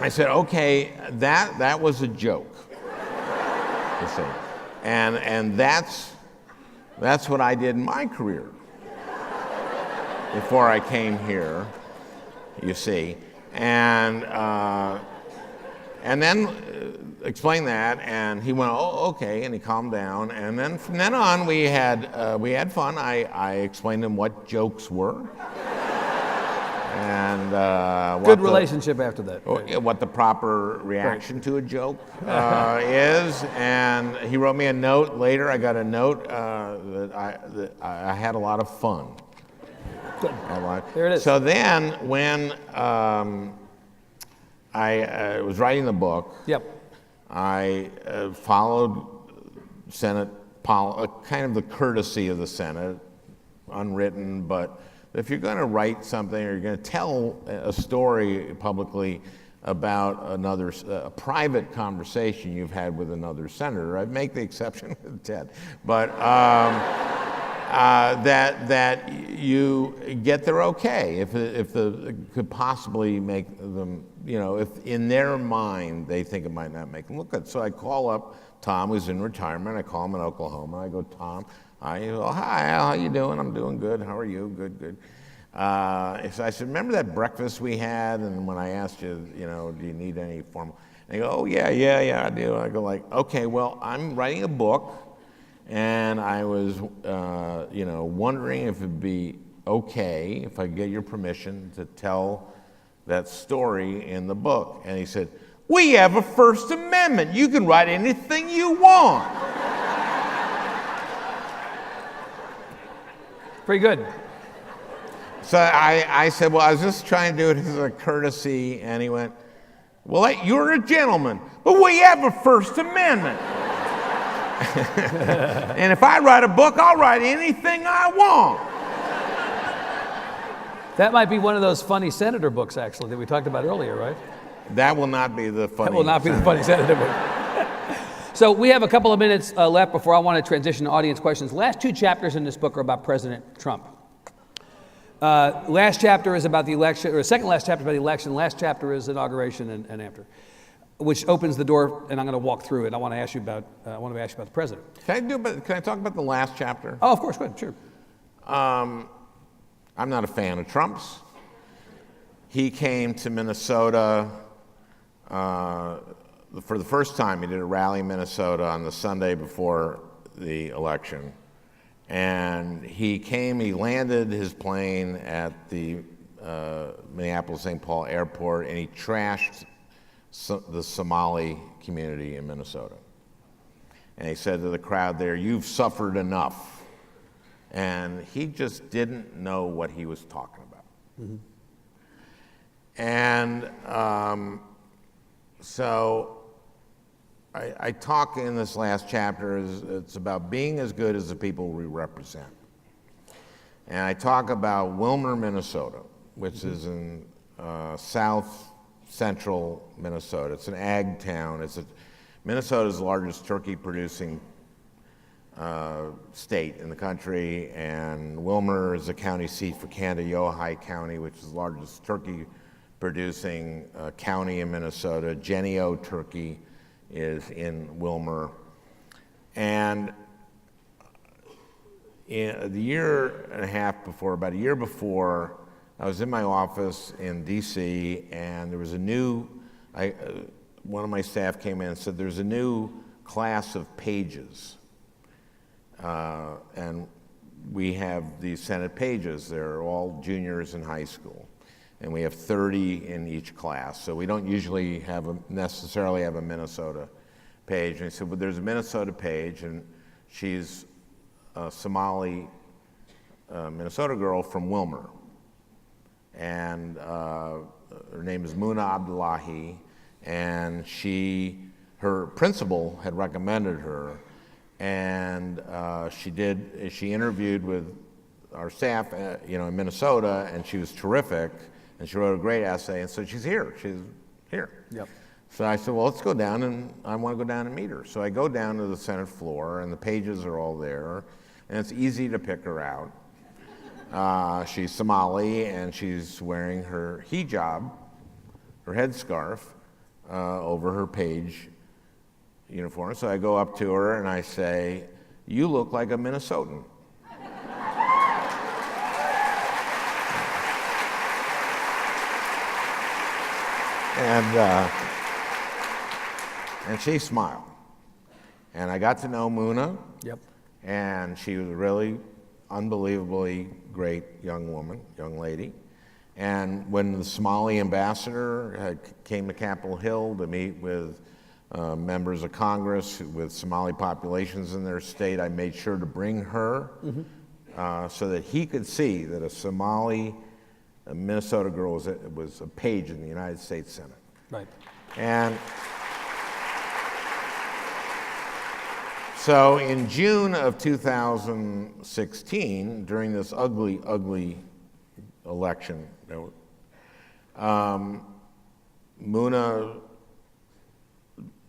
I said, okay, that was a joke. You see. And that's what I did in my career before I came here, you see. And then explained that, and he went, "Oh, okay," and he calmed down. And then from then on, we had fun. I explained to him what jokes were, and Good relationship after that. what the proper reaction to a joke is. And he wrote me a note later. I got a note that I had a lot of fun. Good. There it is. So then, when I was writing the book, Yep. I followed Senate kind of the courtesy of the Senate, unwritten, but if you're going to write something or you're going to tell a story publicly about a private conversation you've had with another senator, I'd make the exception with Ted, but that you get there okay, if could possibly make them, if in their mind they think it might not make them look good. So I call up Tom, who's in retirement. I call him in Oklahoma. I go, "Tom, hi, Al, how you doing?" "I'm doing good. How are you?" "Good." So I said, "Remember that breakfast we had, and when I asked you, do you need any formal?" And they go, "Oh, yeah, I do." I go like, "Okay, well, I'm writing a book, and I was, wondering if it'd be okay if I get your permission to tell that story in the book." And he said, "We have a First Amendment. You can write anything you want." Pretty good. So I said, "Well, I was just trying to do it as a courtesy." And he went, "Well, you're a gentleman, but we have a First Amendment. And if I write a book, I'll write anything I want." That might be one of those funny senator books, actually, that we talked about earlier, right? That will not be the funny. That will not be the funny senator book. So we have a couple of minutes left before I want to transition to audience questions. The last two chapters in this book are about President Trump. Last chapter is about the election, or second last chapter is about the election. Last chapter is inauguration and after, which opens the door, and I'm going to walk through it. I want to ask you about the president. Can I talk about the last chapter? Oh, of course, go ahead, sure. I'm not a fan of Trump's. He came to Minnesota for the first time. He did a rally in Minnesota on the Sunday before the election. And he landed his plane at the Minneapolis-St. Paul airport, and he trashed the Somali community in Minnesota. And he said to the crowd there, "You've suffered enough." And he just didn't know what he was talking about. Mm-hmm. And so I talk in this last chapter, it's about being as good as the people we represent. And I talk about Wilmer, Minnesota, which is in south central Minnesota. It's an ag town. Minnesota's the largest turkey producing state in the country, and Wilmer is the county seat for Canada-Yohai County, which is the largest turkey producing county in Minnesota. Jennie-O Turkey is in Wilmer. And in the year and a half before, about a year before, I was in my office in DC, and there was one of my staff came in and said, "There's a new class of pages." And we have these Senate pages. They're all juniors in high school. And we have 30 in each class. So we don't usually necessarily have a Minnesota page. And he said, "Well, there's a Minnesota page, and she's a Somali Minnesota girl from Wilmer. And her name is Muna Abdullahi, and her principal had recommended her. And she interviewed with our staff, in Minnesota, and she was terrific, and she wrote a great essay, and so she's here. Yep. So I said, "Well, let's go down, and I want to go down and meet her." So I go down to the Senate floor, and the pages are all there, and it's easy to pick her out. She's Somali, and she's wearing her hijab, her headscarf, over her page uniform. So I go up to her and I say, "You look like a Minnesotan." And she smiled. And I got to know Muna, Yep. and she was a really unbelievably great young woman, young lady. And when the Somali ambassador came to Capitol Hill to meet with members of Congress with Somali populations in their state, I made sure to bring her so that he could see that a Somali Minnesota girl was a page in the United States Senate. Right. And so in June of 2016, during this ugly, ugly election, Muna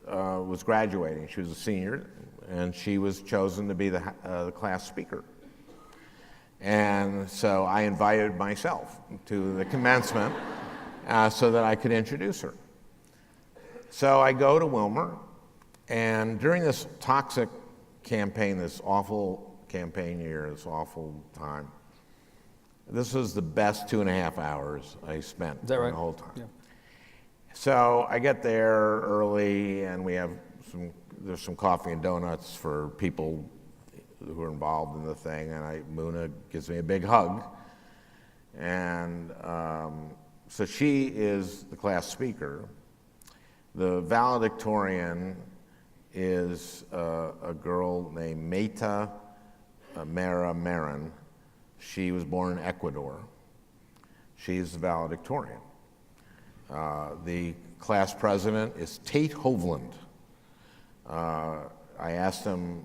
was graduating. She was a senior, and she was chosen to be the class speaker. And so I invited myself to the commencement so that I could introduce her. So I go to Wilmer, and during this toxic campaign, this awful campaign year, this awful time, this was the best 2.5 hours I spent the whole time. Yeah. So I get there early, and there's some coffee and donuts for people who are involved in the thing, and Muna gives me a big hug. And so she is the class speaker. The valedictorian is a girl named Meta Mara Marin. She was born in Ecuador. She's the valedictorian. The class president is Tate Hovland. I asked him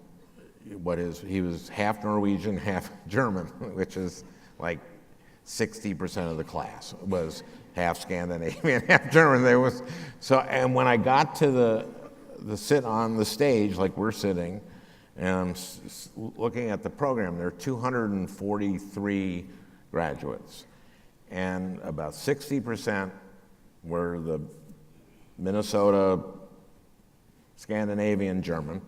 he was half Norwegian, half German, which is like 60% of the class was half Scandinavian, half German. And when I got to the sit on the stage, like we're sitting, and I'm looking at the program, there are 243 graduates, and about 60% were the Minnesota Scandinavian German,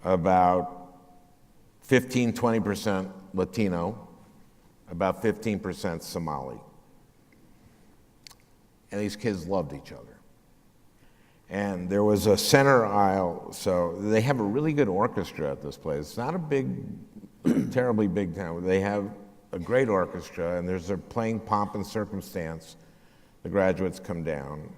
about 20% Latino, about 15% Somali. And these kids loved each other. And there was a center aisle, so they have a really good orchestra at this place. It's not a big, terribly big town. They have a great orchestra, and they're playing Pomp and Circumstance. The graduates come down.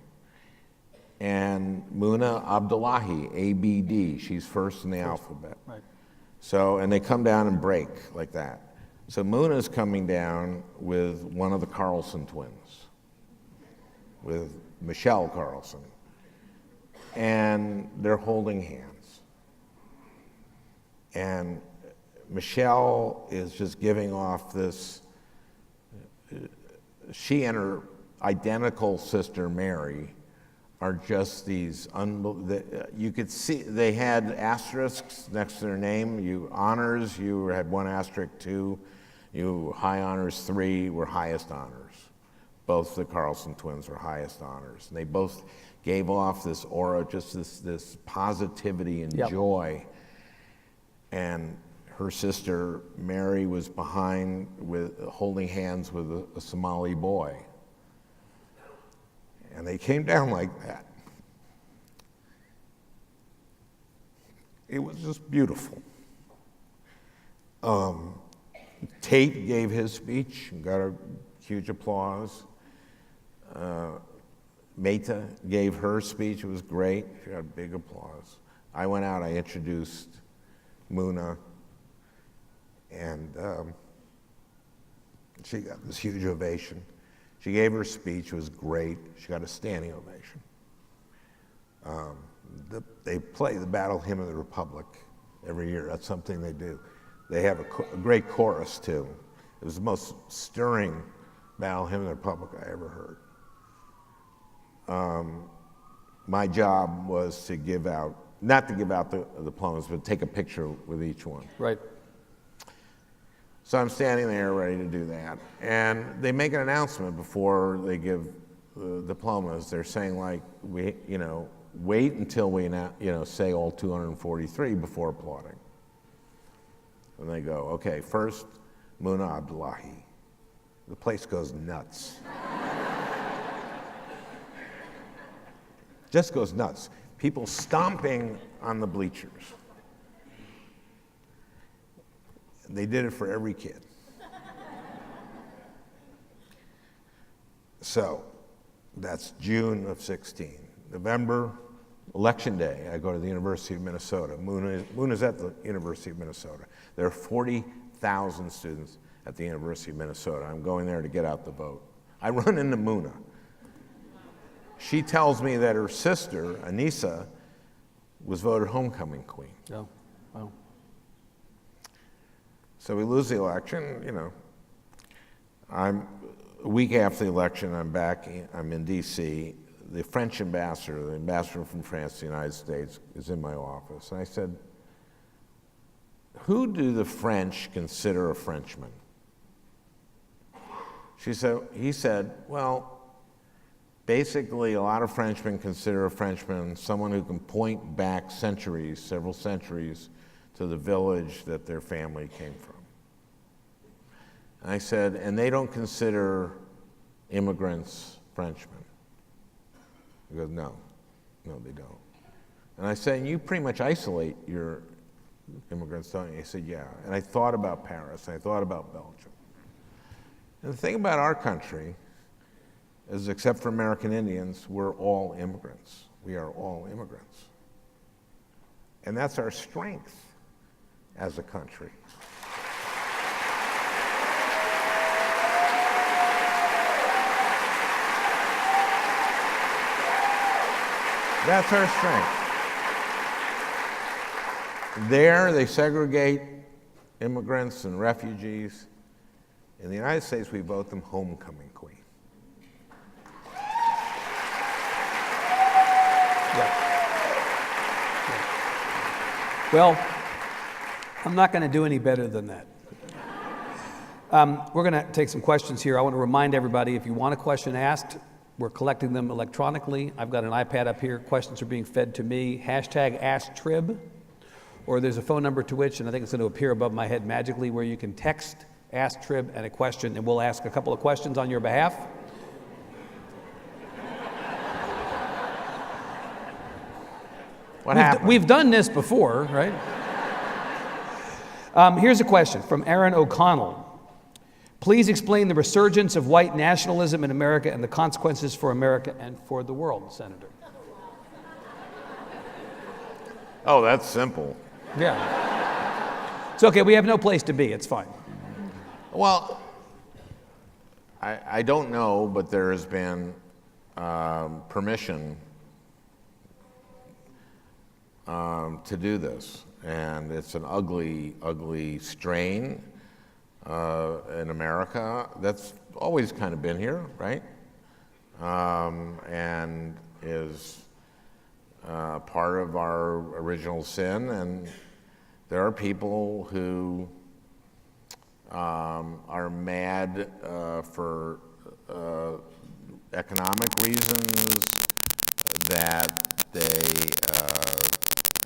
And Muna Abdullahi, ABD, she's first in the alphabet. Right. So, and they come down and break like that. So Muna's coming down with one of the Carlson twins, with Michelle Carlson. And they're holding hands. And Michelle is just giving off this, she and her identical sister Mary are just these, you could see, they had asterisks next to their name. You honors, you had 1 asterisk, 2. You high honors, 3 were highest honors. Both the Carlson twins were highest honors. And they both gave off this aura, just this positivity and joy. And her sister Mary was behind holding hands with a Somali boy. And they came down like that. It was just beautiful. Tate gave his speech and got a huge applause. Meta gave her speech. It was great. She got big applause. I went out, I introduced Muna, and she got this huge ovation. She gave her speech. It was great. She got a standing ovation. They play the Battle Hymn of the Republic every year. That's something they do. They have a great chorus, too. It was the most stirring Battle Hymn of the Republic I ever heard. My job was to not to give out the diplomas, but take a picture with each one. Right. So I'm standing there ready to do that. And they make an announcement before they give the diplomas. They're saying, like, wait until we say all 243 before applauding. And they go, okay, first, Muna Abdullahi. The place goes nuts. Just goes nuts. people stomping on the bleachers. They did it for every kid. So that's June of 16. November, election day, I go to the University of Minnesota. Moon is at the University of Minnesota. There are 40,000 students at the University of Minnesota. I'm going there to get out the vote. I run into Muna. She tells me that her sister, Anissa, was voted homecoming queen. Oh, wow. So we lose the election, a week after the election, I'm back, I'm in DC. The French ambassador, the ambassador from France to the United States, is in my office. And I said, who do the French consider a Frenchman? He said, well, basically a lot of Frenchmen consider a Frenchman someone who can point back centuries, several centuries, to the village that their family came from. And I said, and they don't consider immigrants Frenchmen. He goes, no, they don't. And I said, you pretty much isolate your immigrants, don't you? He said, yeah. And I thought about Paris, and I thought about Belgium. And the thing about our country is, except for American Indians, we're all immigrants. We are all immigrants. And that's our strength as a country. That's our strength. There, they segregate immigrants and refugees. In the United States, we vote them homecoming queen. Well, I'm not going to do any better than that. We're going to take some questions here. I want to remind everybody, if you want a question asked, we're collecting them electronically. I've got an iPad up here. Questions are being fed to me. #AskTrib. Or there's a phone number to which, and I think it's going to appear above my head magically, where you can text Ask Trib and a question, and we'll ask a couple of questions on your behalf. What happened? We've done this before, right? Here's a question from Aaron O'Connell. Please explain the resurgence of white nationalism in America and the consequences for America and for the world, Senator. Oh, that's simple. Yeah. It's okay, we have no place to be, it's fine. Well, I don't know, but there has been permission to do this. And it's an ugly, ugly strain in America that's always kind of been here, right? And is part of our original sin. And there are people who are mad for economic reasons, that they,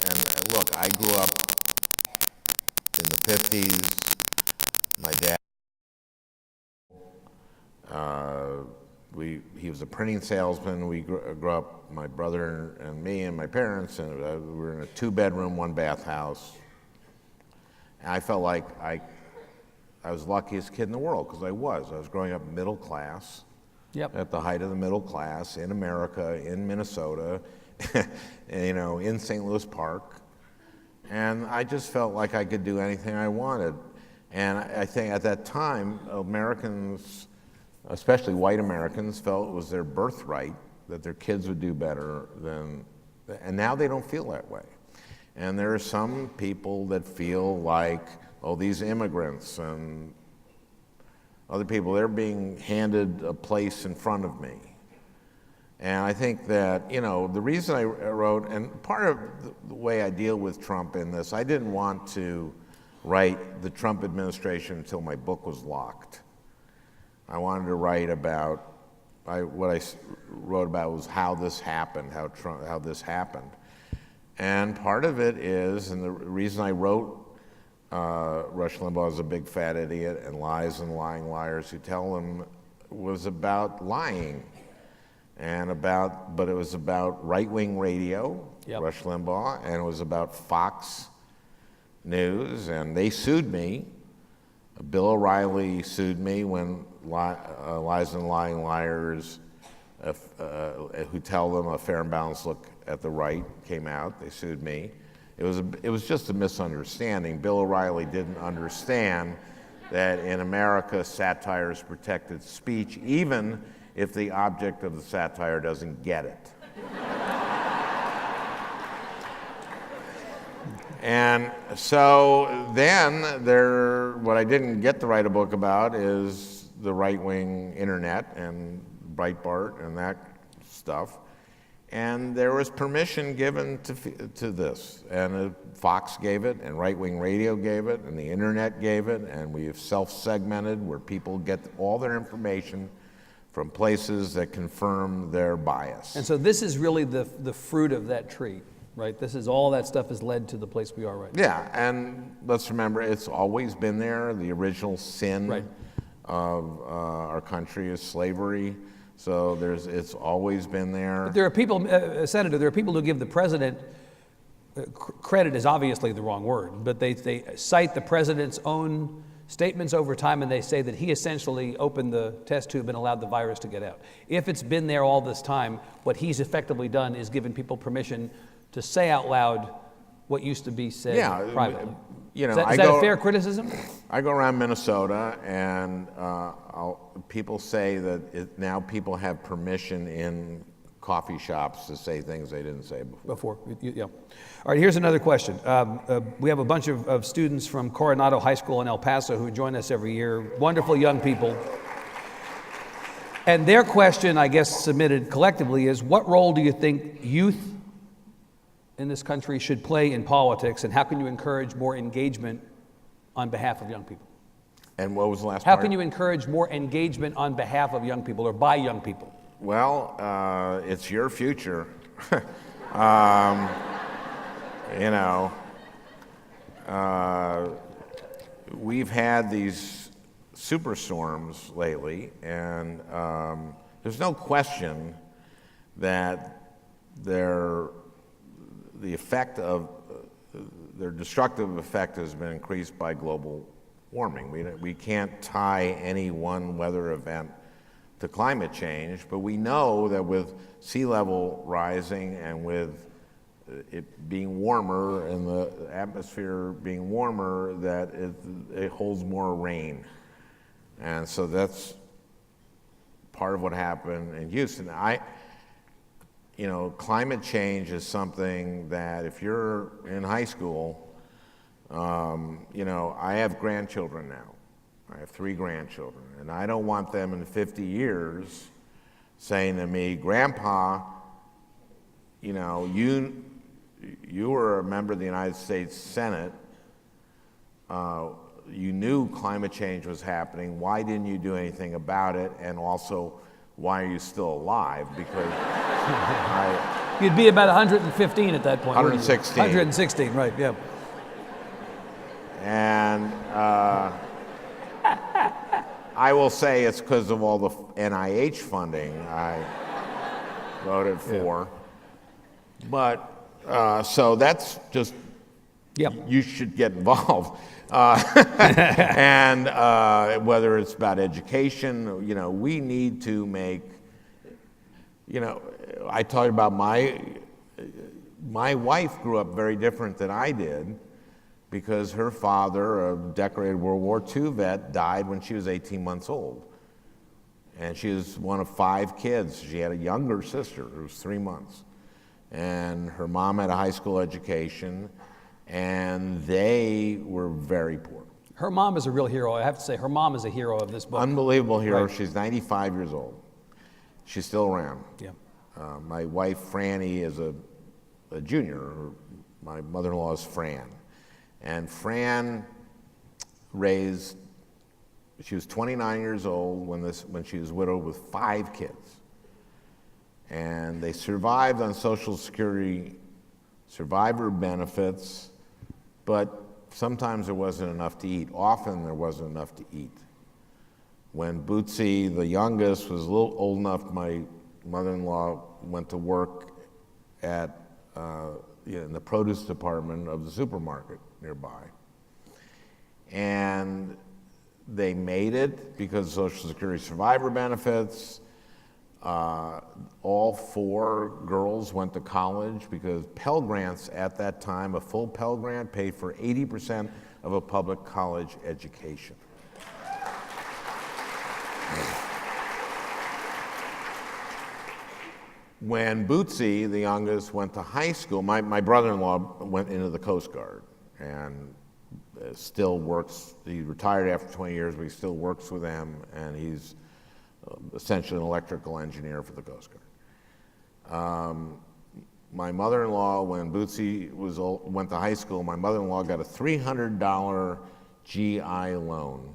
and look, I grew up in the 50s. My dad, he was a printing salesman. We grew up, my brother and me and my parents, and we were in a 2-bedroom, 1-bath house. And I felt like I was the luckiest kid in the world, because I was growing up middle class, at the height of the middle class in America, in Minnesota, in St. Louis Park. And I just felt like I could do anything I wanted. And I think at that time, Americans, especially white Americans, felt it was their birthright that their kids would do better than, and now they don't feel that way. And there are some people that feel like, oh, these immigrants and other people, they're being handed a place in front of me. And I think that, the reason I wrote, and part of the way I deal with Trump in this, I didn't want to write the Trump administration until my book was locked. I wanted to write about, what I wrote about was how this happened, how this happened. And part of it is, and the reason I wrote Rush Limbaugh is a big fat idiot and lies and lying liars who tell him, was about lying. but it was about right-wing radio, Yep. Rush Limbaugh, and it was about Fox News, and they sued me. Bill O'Reilly sued me when Lies and Lying Liars, who tell them a fair and balanced look at the right, came out. They sued me. It was just a misunderstanding. Bill O'Reilly didn't understand that in America, satire is protected speech, even if the object of the satire doesn't get it. And so then what I didn't get to write a book about is the right-wing internet and Breitbart and that stuff. And there was permission given to this. And Fox gave it, and right-wing radio gave it, and the internet gave it, and we have self-segmented where people get all their information from places that confirm their bias. And so this is really the fruit of that tree, right? This is all that stuff has led to the place we are right now. Yeah, and let's remember, it's always been there. The original sin Right. of our country is slavery. So it's always been there. But there are people, Senator, there are people who give the president, credit is obviously the wrong word, but they cite the president's own statements over time, and they say that he essentially opened the test tube and allowed the virus to get out. If it's been there all this time, what he's effectively done is given people permission to say out loud what used to be said privately. You know, is that a fair criticism? I go around Minnesota, and people say that now people have permission in coffee shops to say things they didn't say before. Yeah. All right, here's another question. We have a bunch of students from Coronado High School in El Paso who join us every year, wonderful young people. And their question, I guess, submitted collectively is, what role do you think youth in this country should play in politics, and how can you encourage more engagement on behalf of young people? And what was the last How part? can you encourage more engagement on behalf of young people or by young people? Well, it's your future. We've had these superstorms lately, and there's no question that their destructive effect has been increased by global warming. We can't tie any one weather event to climate change, but we know that with sea level rising and with it being warmer and the atmosphere being warmer, that it holds more rain. And so that's part of what happened in Houston. Climate change is something that if you're in high school, I have grandchildren now. I have 3 grandchildren, and I don't want them in 50 years saying to me, Grandpa, you were a member of the United States Senate. You knew climate change was happening. Why didn't you do anything about it? And also, why are you still alive? Because You'd be about 115 at that point. 116. 116, right, yeah. And I will say it's because of all the NIH funding I voted for. Yeah. But, so that's just, yep. You should get involved. And whether it's about education, we need to make, I talked about my wife grew up very different than I did because her father, a decorated World War II vet, died when she was 18 months old. And she was one of 5 kids. She had a younger sister who was 3 months. And her mom had a high school education, and they were very poor. Her mom is a real hero. I have to say, her mom is a hero of this book. Unbelievable hero. Right. She's 95 years old. She's still around. Yeah. My wife, Franny, is a junior. My mother-in-law is Fran. And Fran she was 29 years old when she was widowed with 5 kids. And they survived on Social Security survivor benefits, but sometimes there wasn't enough to eat. Often there wasn't enough to eat. When Bootsy, the youngest, was a little old enough, my mother-in-law went to work at in the produce department of the supermarket nearby. And they made it because of Social Security survivor benefits. All 4 girls went to college because Pell Grants at that time, a full Pell Grant paid for 80% of a public college education. When Bootsy, the youngest, went to high school, my brother-in-law went into the Coast Guard and still works. He retired after 20 years, but he still works with them, and he's essentially an electrical engineer for the Coast Guard. My mother-in-law, when Bootsy went to high school, my mother-in-law got a $300 GI loan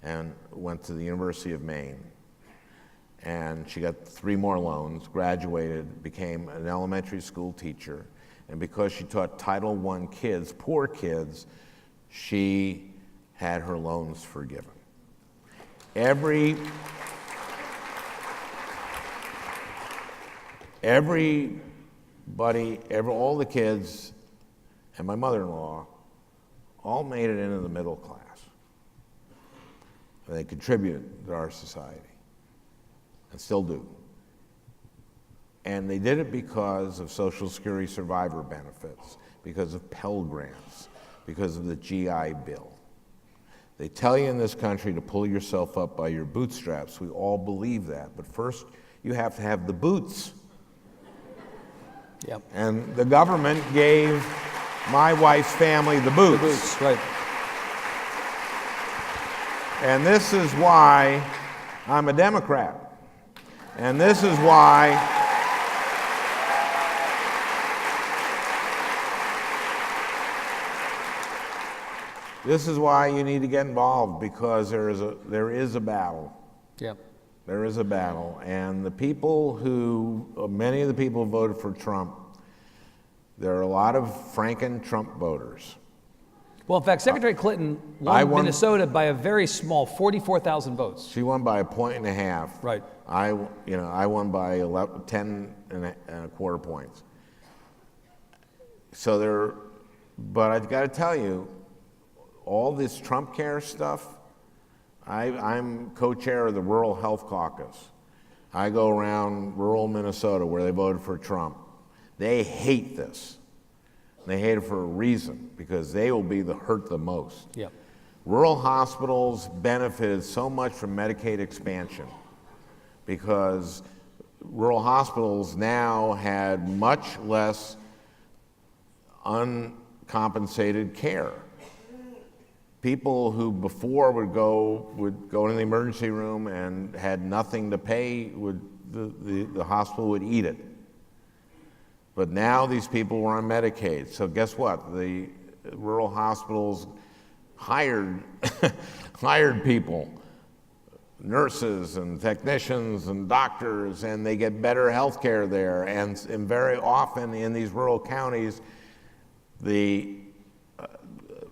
and went to the University of Maine. And she got 3 more loans, graduated, became an elementary school teacher, and because she taught Title I kids, poor kids, she had her loans forgiven. All the kids and my mother-in-law all made it into the middle class. And they contribute to our society, and still do. And they did it because of Social Security survivor benefits, because of Pell Grants, because of the GI Bill. They tell you in this country to pull yourself up by your bootstraps. We all believe that. But first, you have to have the boots. Yep. And the government gave my wife's family the boots. The boots, right. And this is why I'm a Democrat. And this is why you need to get involved, because there is a battle. Yep. There is a battle, and many of the people who voted for Trump, there are a lot of Franken Trump voters. Well, in fact, Secretary Clinton won Minnesota by a very small 44,000 votes. She won by 1.5 points. Right. I won by 10 and a quarter points. But I've got to tell you, all this Trump care stuff, I'm co-chair of the Rural Health Caucus. I go around rural Minnesota where they voted for Trump. They hate this. They hate it for a reason, because they will be hurt the most. Yep. Rural hospitals benefited so much from Medicaid expansion because rural hospitals now had much less uncompensated care. People who before would go to the emergency room and had nothing to pay, the hospital would eat it. But now these people were on Medicaid. So guess what? The rural hospitals hired people, nurses and technicians and doctors, and they get better health care there. And very often in these rural counties, the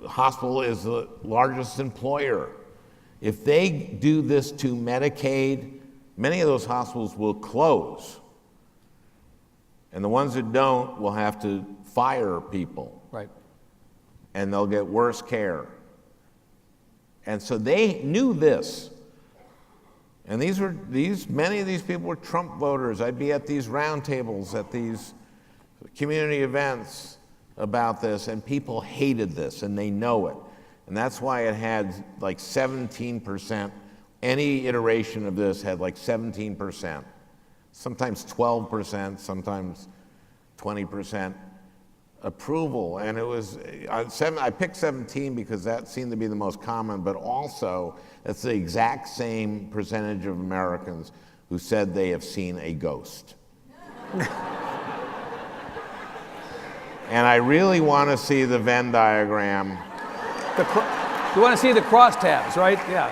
hospital is the largest employer. If they do this to Medicaid, many of those hospitals will close. And the ones that don't will have to fire people. Right. And they'll get worse care. And so they knew this. And many of these people were Trump voters. I'd be at these roundtables, at these community events about this, and people hated this, and they know it. And that's why it had like 17%. Any iteration of this had like 17%. Sometimes 12%, sometimes 20% approval. And it was, I picked 17 because that seemed to be the most common, but also it's the exact same percentage of Americans who said they have seen a ghost. And I really want to see the Venn diagram. You want to see the crosstabs, right? Yeah.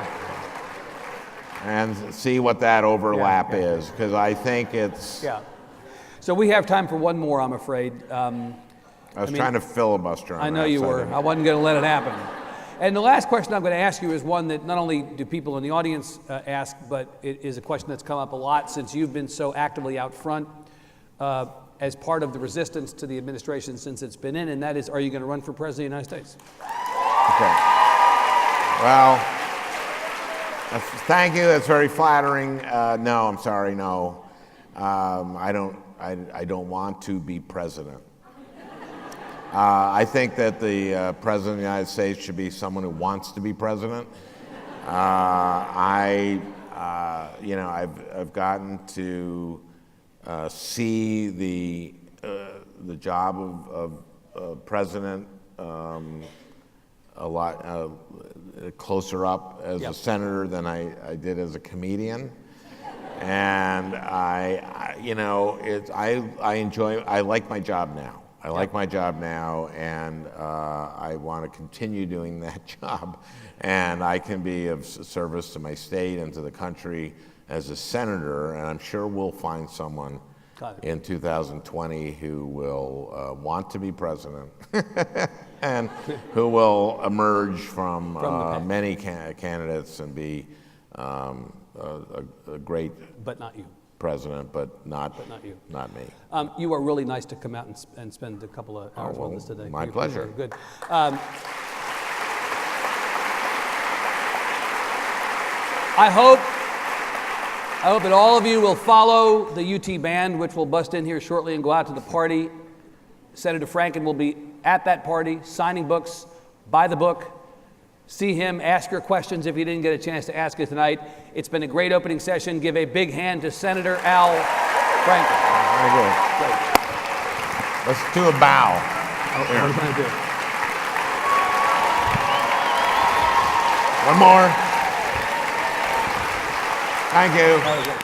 And see what that overlap is, because I think it's... Yeah. So we have time for one more, I'm afraid. I was trying to filibuster on I know that, you so were. I wasn't going to let it happen. And the last question I'm going to ask you is one that not only do people in the audience ask, but it is a question that's come up a lot since you've been so actively out front as part of the resistance to the administration since it's been in, and that is, are you going to run for president of the United States? Okay. Well, thank you. That's very flattering. No, I'm sorry. No, I don't want to be president. I think that the president of the United States should be someone who wants to be president. I've gotten to see the job of president a lot closer up as a senator than I did as a comedian, and I like my job now. I like my job now, and I want to continue doing that job. And I can be of service to my state and to the country as a senator, and I'm sure we'll find someone in 2020 who will want to be president and who will emerge from many candidates and be a great but not you. president, but not you. Not me. You are really nice to come out and spend a couple of hours with us today. My pleasure. Good. I hope that all of you will follow the UT band, which will bust in here shortly and go out to the party. Senator Franken will be at that party, signing books, buy the book, see him, ask your questions if you didn't get a chance to ask it tonight. It's been a great opening session. Give a big hand to Senator Al Franken. Very good. Great. Let's do a bow. What are you going to do? One more. Thank you. That was it.